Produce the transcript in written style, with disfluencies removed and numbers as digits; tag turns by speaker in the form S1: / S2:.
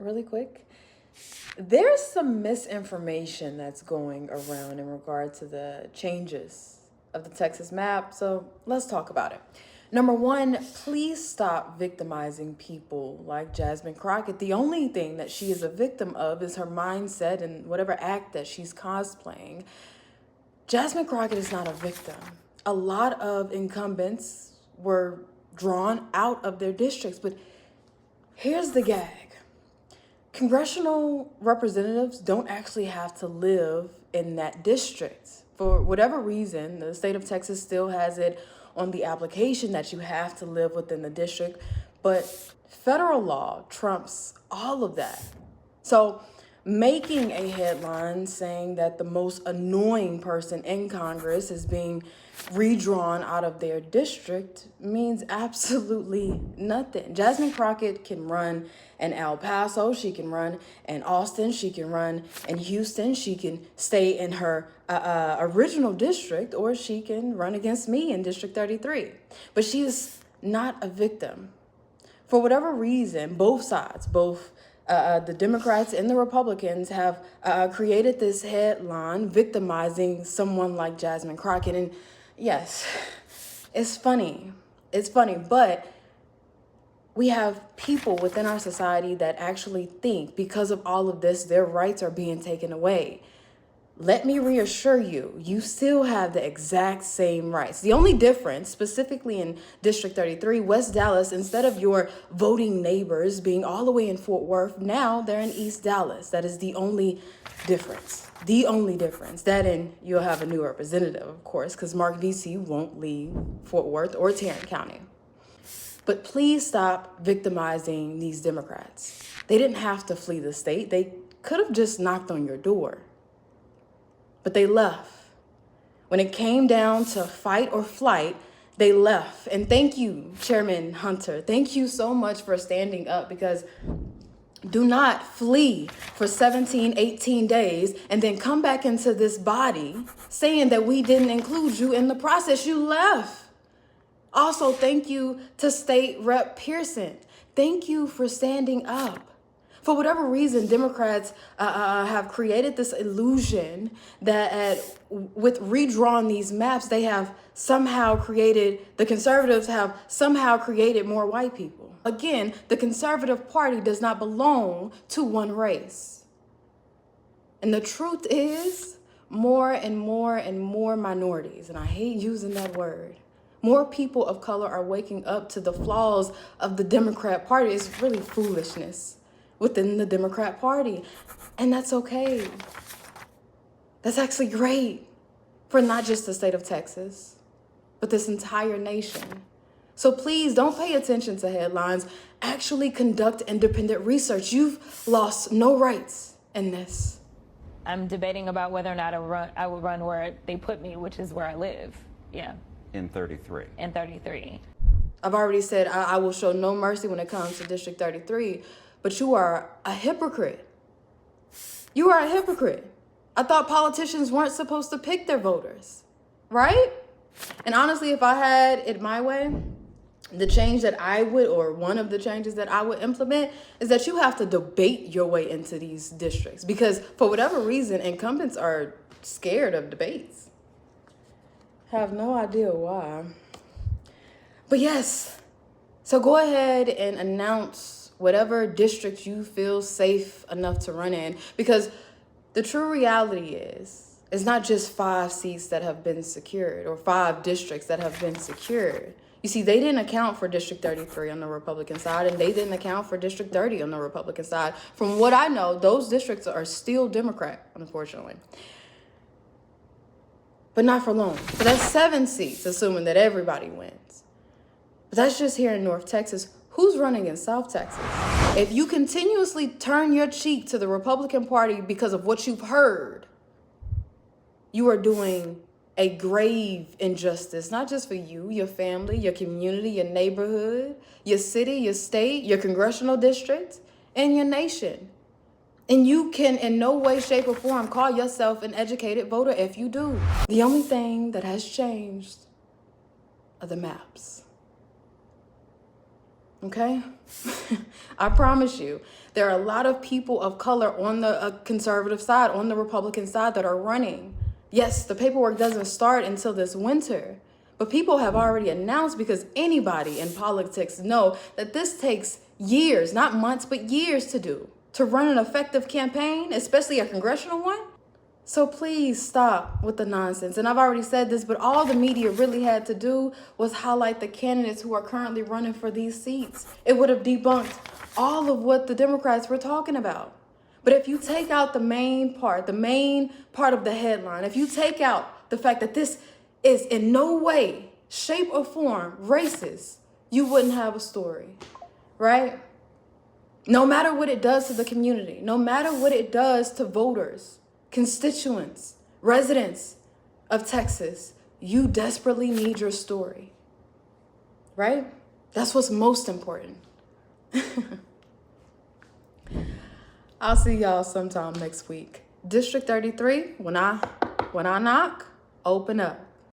S1: really quick. There's some misinformation that's going around in regard to the changes of the Texas map, so let's talk about it. Number one, please stop victimizing people like Jasmine Crockett. The only thing that she is a victim of is her mindset and whatever act that she's cosplaying. Jasmine Crockett is not a victim. A lot of incumbents were drawn out of their districts, but here's the gag. Congressional representatives don't actually have to live in that district. For whatever reason, the state of Texas still has it on the application that you have to live within the district, but federal law trumps all of that. So making a headline saying that the most annoying person in Congress is being redrawn out of their district means absolutely nothing. Jasmine Crockett can run in El Paso, she can run in Austin, she can run in Houston, she can stay in her original district, or she can run against me in District 33. But she is not a victim. For whatever reason, both sides, both the Democrats and the Republicans have created this headline victimizing someone like Jasmine Crockett. And yes, it's funny. It's funny, but we have people within our society that actually think because of all of this, their rights are being taken away. Let me reassure you, you still have the exact same rights. The only difference, specifically in District 33, West Dallas, instead of your voting neighbors being all the way in Fort Worth, now they're in East Dallas. That is the only difference. The only difference. That and you'll have a new representative, of course, because Mark Vesey won't leave Fort Worth or Tarrant County. But please stop victimizing these Democrats. They didn't have to flee the state. They could have just knocked on your door. But they left. When it came down to fight or flight, they left. And thank you, Chairman Hunter. Thank you so much for standing up, because do not flee for 17, 18 days and then come back into this body saying that we didn't include you in the process. You left. Also, thank you to State Rep Pearson. Thank you for standing up. For whatever reason, Democrats have created this illusion that with redrawing these maps, they have somehow created, the conservatives have somehow created more white people. Again, the Conservative Party does not belong to one race. And the truth is, more and more and more minorities, and I hate using that word, more people of color are waking up to the flaws of the Democrat Party. It's really foolishness within the Democrat Party. And that's okay. That's actually great for not just the state of Texas, but this entire nation. So please don't pay attention to headlines. Actually conduct independent research. You've lost no rights in this.
S2: I'm debating about whether or not I would run where they put me, which is where I live. Yeah.
S3: In 33.
S2: In 33.
S1: I've already said I will show no mercy when it comes to District 33, but you are a hypocrite. You are a hypocrite. I thought politicians weren't supposed to pick their voters, right? And honestly, if I had it my way, the change that I would, or one of the changes that I would implement, is that you have to debate your way into these districts, because for whatever reason, incumbents are scared of debates. Have no idea why. But yes, so go ahead and announce whatever district you feel safe enough to run in, because the true reality is, it's not just 5 seats that have been secured or 5 districts that have been secured. You see, they didn't account for District 33 on the Republican side, and they didn't account for District 30 on the Republican side. From what I know, those districts are still Democrat, unfortunately. But not for long. So that's 7 seats, assuming that everybody wins. But that's just here in North Texas. Who's running in South Texas? If you continuously turn your cheek to the Republican Party because of what you've heard, you are doing a grave injustice, not just for you, your family, your community, your neighborhood, your city, your state, your congressional district, and your nation. And you can in no way, shape, or form call yourself an educated voter if you do. The only thing that has changed are the maps. Okay? I promise you, there are a lot of people of color on the conservative side, on the Republican side that are running. Yes, the paperwork doesn't start until this winter, but people have already announced, because anybody in politics know that this takes years, not months, but years to run an effective campaign, especially a congressional one. So please stop with the nonsense. And I've already said this, but all the media really had to do was highlight the candidates who are currently running for these seats. It would have debunked all of what the Democrats were talking about. But if you take out the main part of the headline, if you take out the fact that this is in no way, shape, or form racist, you wouldn't have a story, right? No matter what it does to the community, no matter what it does to voters, constituents, residents of Texas, you desperately need your story, right? That's what's most important. I'll see y'all sometime next week. District 33, when I knock, open up.